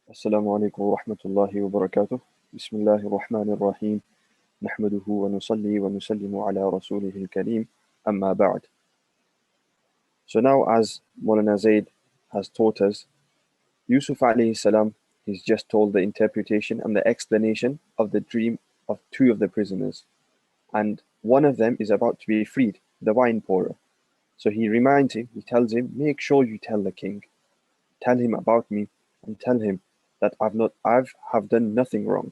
السلام عليكم ورحمة الله وبركاته. بسم الله الرحمن الرحيم. نحمده ونصلي ونسلم على رسوله الكريم. أما بعد. So now, as Maulana Zaid has taught us, Yusuf alayhi salam, he's just told the interpretation and the explanation of the dream of two of the prisoners. And one of them is about to be freed, the wine pourer. So he reminds him, he tells him, make sure you tell the king, tell him about me, and tell him that I've done nothing wrong.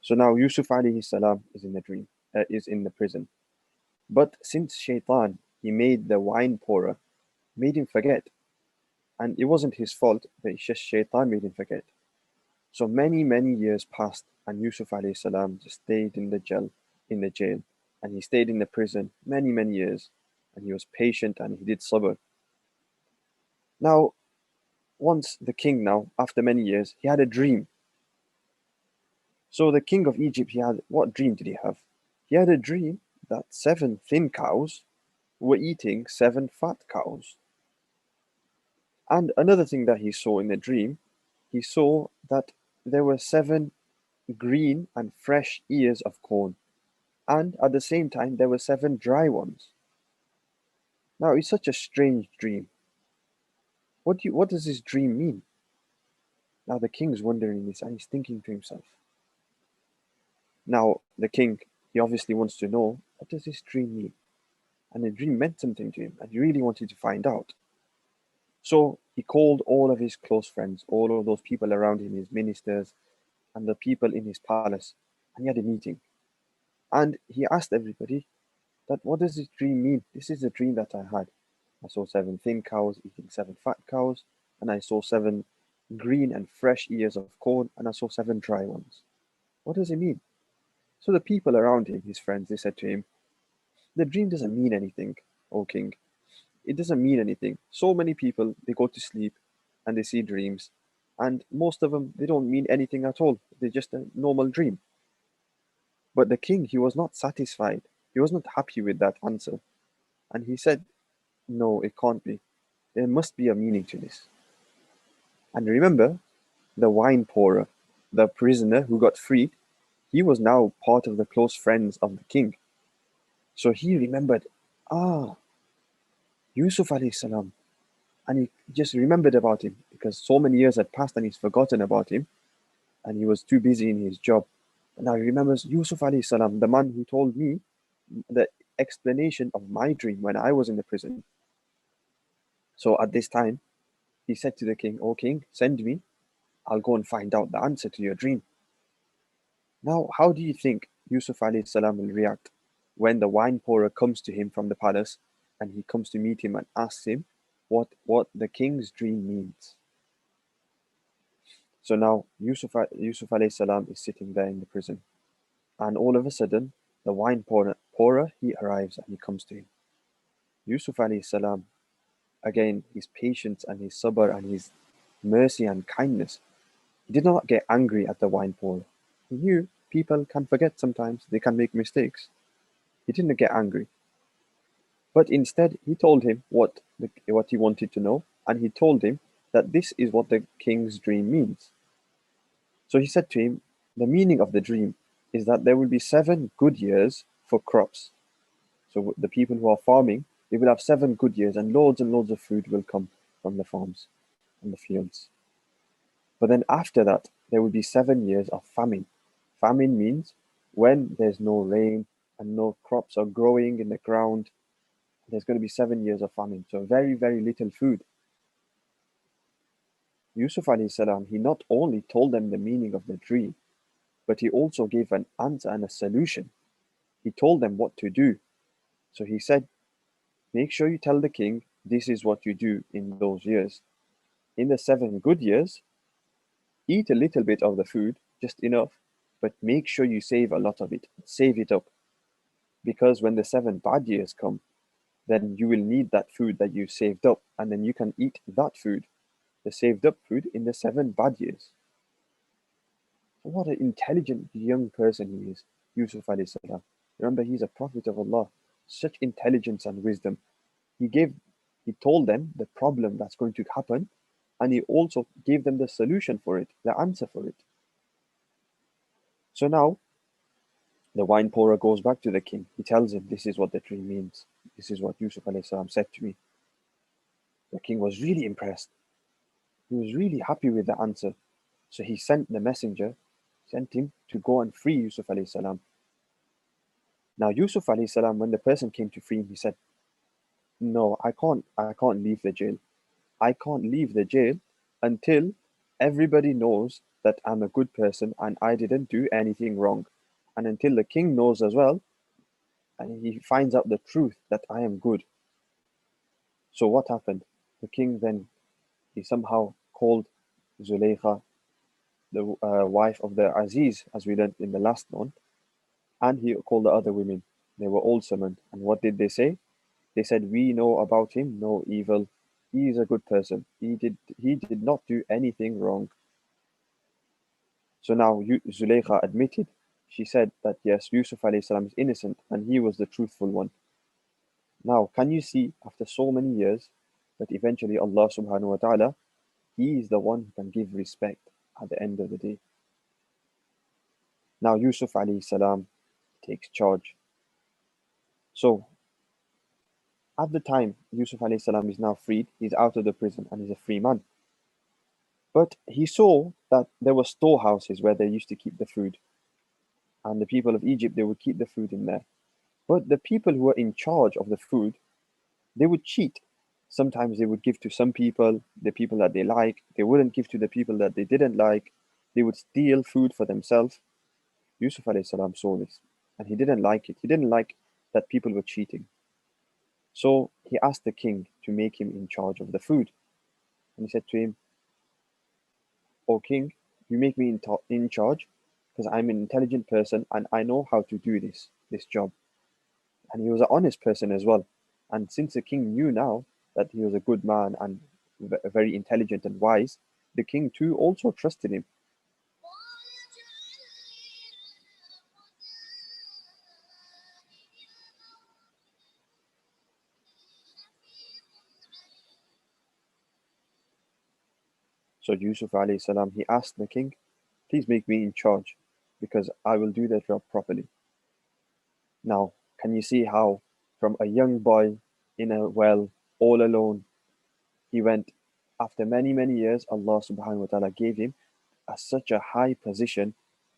So now Yusuf alayhi salam is in the dream, is in the prison. But since Shaitan, he made the wine pourer, made him forget. And it wasn't his fault, but it's just Shaitan made him forget. So many years passed, and Yusuf alayhi salam just stayed in the jail, and he stayed in the prison many years, and he was patient and he did sabr. Now, once the king now, after many years, he had a dream. So the king of Egypt, what dream did he have? He had a dream that 7 thin cows were eating 7 fat cows. And another thing that he saw in the dream, he saw that there were 7 green and fresh ears of corn, and at the same time there were 7 dry ones. Now it's such a strange dream. What does this dream mean? Now the king's wondering this and he's thinking to himself. Now the king, he obviously wants to know, what does this dream mean? And the dream meant something to him and he really wanted to find out. So he called all of his close friends, all of those people around him, his ministers, and the people in his palace, and he had a meeting. And he asked everybody that, what does this dream mean? This is a dream that I had. I saw 7 thin cows eating 7 fat cows, and I saw 7 green and fresh ears of corn, and I saw 7 dry ones. What does it mean? So the people around him, his friends, they said to him, the dream doesn't mean anything, O king. It doesn't mean anything. So many people, they go to sleep and they see dreams, and most of them, they don't mean anything at all. They're just a normal dream. But the king, he was not satisfied. He was not happy with that answer. And he said, no, it can't be. There must be a meaning to this. And remember, the wine pourer, the prisoner who got freed, he was now part of the close friends of the king. So he remembered, Yusuf alayhi salam. And he just remembered about him because so many years had passed and he's forgotten about him. And he was too busy in his job. And now he remembers Yusuf alayhi salam, the man who told me the explanation of my dream when I was in the prison. So at this time, he said to the king, O king, send me. I'll go and find out the answer to your dream. Now, how do you think Yusuf alayhi salam will react when the wine pourer comes to him from the palace and he comes to meet him and asks him what the king's dream means? So now Yusuf alayhi salam is sitting there in the prison, and all of a sudden the wine pourer he arrives and he comes to him. Yusuf alayhi salam, again his patience and his sabr and his mercy and kindness, he did not get angry at the wine pourer. He knew people can forget sometimes, they can make mistakes. He didn't get angry, but instead he told him what he wanted to know, and he told him that this is what the king's dream means. So he said to him, the meaning of the dream is that there will be 7 good years for crops. So the people who are farming, they will have 7 good years and loads of food will come from the farms and the fields. But then after that, there will be 7 years of famine. Famine means when there's no rain and no crops are growing in the ground, there's going to be 7 years of famine. So very little food. Yusuf alayhi salam, he not only told them the meaning of the dream, but he also gave an answer and a solution. He told them what to do. So he said, make sure you tell the king this is what you do in those years. In the 7 good years, eat a little bit of the food, just enough, but make sure you save a lot of it. Save it up. Because when the 7 bad years come, then you will need that food that you saved up, and then you can eat that food, the saved up food, in the 7 bad years. What an intelligent young person he is, Yusuf alayhi salam. Remember, he's a prophet of Allah. Such intelligence and wisdom. He told them the problem that's going to happen and he also gave them the solution for it, the answer for it. So now the wine pourer goes back to the king. He tells him, this is what the dream means. This is what Yusuf alayhi salam said to me. The king was really impressed. He was really happy with the answer. So he sent the messenger, sent him to go and free Yusuf alayhi salam. Now Yusuf alayhi salam, when the person came to free him, he said, no, I can't leave the jail. I can't leave the jail until everybody knows that I'm a good person and I didn't do anything wrong. And until the king knows as well, and he finds out the truth that I am good. So what happened? The king then, he somehow called Zuleikha, the wife of the Aziz, as we learned in the last one, and he called the other women. They were all summoned. And what did they say? They said, we know about him no evil. He is a good person. He did not do anything wrong. So now Zuleikha admitted. She said that yes, Yusuf alayhi salam is innocent and he was the truthful one. Now, can you see after so many years that eventually Allah subhanahu wa ta'ala, He is the one who can give respect at the end of the day. Now Yusuf alayhi salam takes charge. So at the time Yusuf alayhi salam is now freed, he's out of the prison and he's a free man. But he saw that there were storehouses where they used to keep the food. And the people of Egypt, they would keep the food in there. But the people who were in charge of the food, they would cheat. Sometimes they would give to some people, the people that they like. They wouldn't give to the people that they didn't like. They would steal food for themselves. Yusuf alayhi salam saw this and he didn't like it. He didn't like that people were cheating. So he asked the king to make him in charge of the food. And he said to him, O king, you make me in charge because I'm an intelligent person and I know how to do this job. And he was an honest person as well. And since the king knew now that he was a good man and very intelligent and wise, the king too also trusted him. So Yusuf alayhi salam, he asked the king, please make me in charge because I will do the job properly. Now, can you see how from a young boy in a well, all alone, he went, after many, many years, Allah subhanahu wa ta'ala gave him such a high position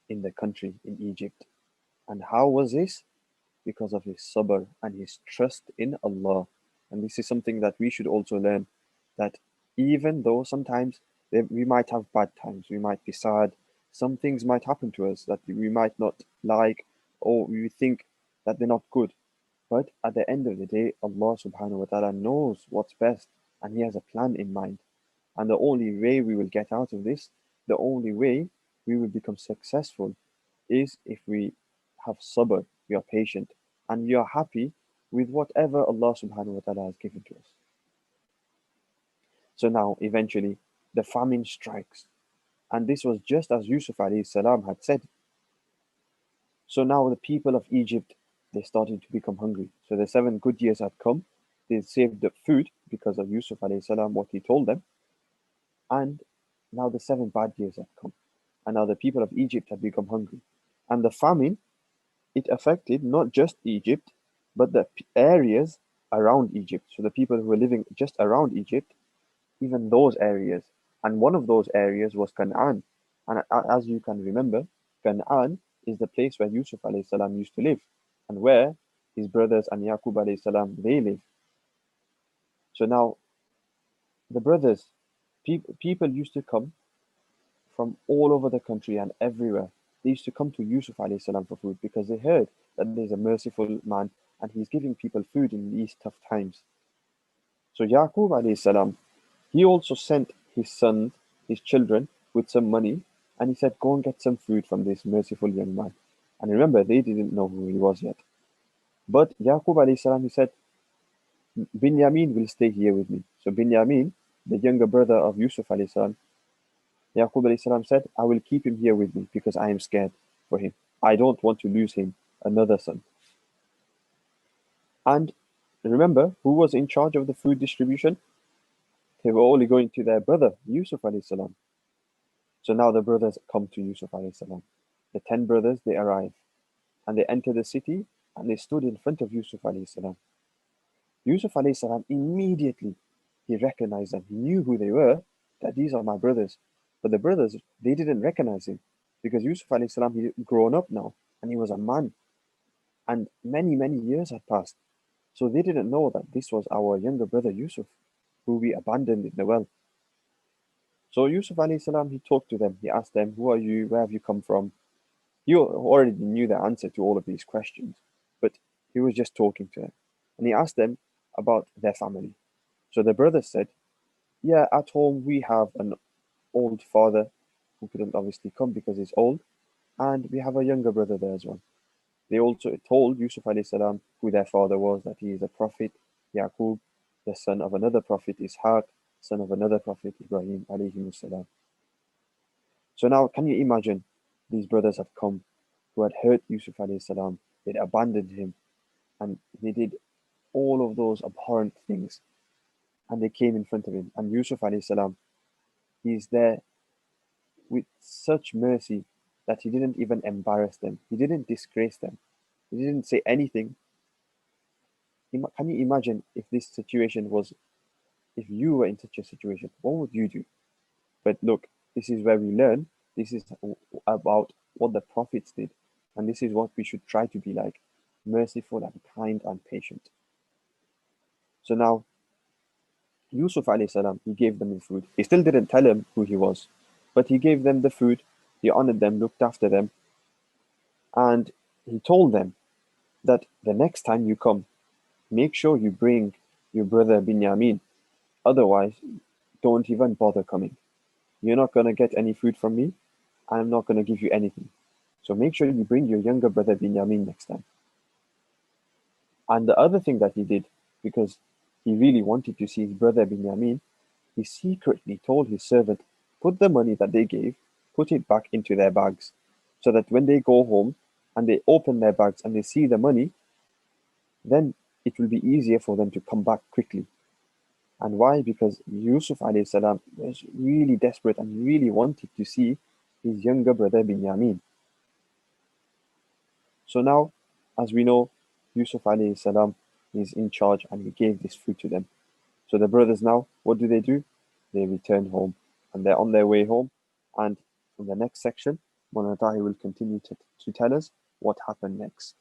in the country, in Egypt. And how was this? Because of his sabr and his trust in Allah. And this is something that we should also learn, that even though sometimes we might have bad times, we might be sad, some things might happen to us that we might not like, or we think that they're not good. But at the end of the day, Allah subhanahu wa ta'ala knows what's best and He has a plan in mind. And the only way we will get out of this, the only way we will become successful is if we have sabr, we are patient, and we are happy with whatever Allah subhanahu wa ta'ala has given to us. So now, eventually, the famine strikes. And this was just as Yusuf alayhi salam had said. So now the people of Egypt, they started to become hungry. So the 7 good years had come. They saved up food because of Yusuf alayhi salam, what he told them. And now the 7 bad years had come. And now the people of Egypt had become hungry. And the famine, it affected not just Egypt, but the areas around Egypt. So the people who were living just around Egypt, even those areas. And one of those areas was Canaan. And as you can remember, Canaan is the place where Yusuf alayhi salam used to live and where his brothers and Yaqub alayhi salam, they live. So now the brothers, people used to come from all over the country and everywhere. They used to come to Yusuf alayhi salam for food because they heard that there's a merciful man and he's giving people food in these tough times. So Yaqub alayhi salam, he also sent his sons, his children, with some money, and he said, go and get some food from this merciful young man. And remember, they didn't know who he was yet. But Yaqub alayhi salam, he said, Binyamin will stay here with me. So Binyamin, the younger brother of Yusuf alayhi salam, Yaqub alayhi salam said, I will keep him here with me because I am scared for him. I don't want to lose him, another son. And remember, who was in charge of the food distribution? They were only going to their brother, Yusuf alayhi salam. So now the brothers come to Yusuf alayhi salam. The 10 brothers, they arrive and they enter the city and they stood in front of Yusuf alayhi salam. Yusuf alayhi salam immediately, he recognized them. He knew who they were, that these are my brothers. But the brothers, they didn't recognize him because Yusuf alayhi salam, he grown up now and he was a man. And many, many years had passed. So they didn't know that this was our younger brother Yusuf, who we abandoned in the well. So Yusuf alayhi salam, he talked to them. He asked them, who are you? Where have you come from? He already knew the answer to all of these questions, but he was just talking to them. And he asked them about their family. So the brothers said, yeah, at home we have an old father who couldn't obviously come because he's old, and we have a younger brother there as well. They also told Yusuf alayhi salam who their father was, that he is a prophet, Yaqub, the son of another prophet, Ishaq, son of another prophet, Ibrahim alayhi salam. So now, can you imagine these brothers have come who had hurt Yusuf alayhi salam, they'd abandoned him, and they did all of those abhorrent things, and they came in front of him. And Yusuf alayhi salam, he's there with such mercy that he didn't even embarrass them, he didn't disgrace them, he didn't say anything. Can you imagine if this situation was, if you were in such a situation, what would you do? But look, this is where we learn. This is about what the prophets did. And this is what we should try to be like, merciful and kind and patient. So now, Yusuf alayhi salam, he gave them the food. He still didn't tell them who he was, but he gave them the food. He honored them, looked after them, and he told them that the next time you come, make sure you bring your brother Binyamin. Otherwise, don't even bother coming. You're not going to get any food from me. I'm not going to give you anything. So make sure you bring your younger brother Binyamin next time. And the other thing that he did, because he really wanted to see his brother Binyamin, he secretly told his servant, put the money that they gave, put it back into their bags, so that when they go home and they open their bags and they see the money, then it will be easier for them to come back quickly. And why? Because Yusuf alayhi salam was really desperate and really wanted to see his younger brother Binyamin. So now, as we know, Yusuf alayhi salam is in charge and he gave this food to them. So the brothers now, what do? They return home and they're on their way home. And in the next section, Monatahi will continue to tell us what happened next.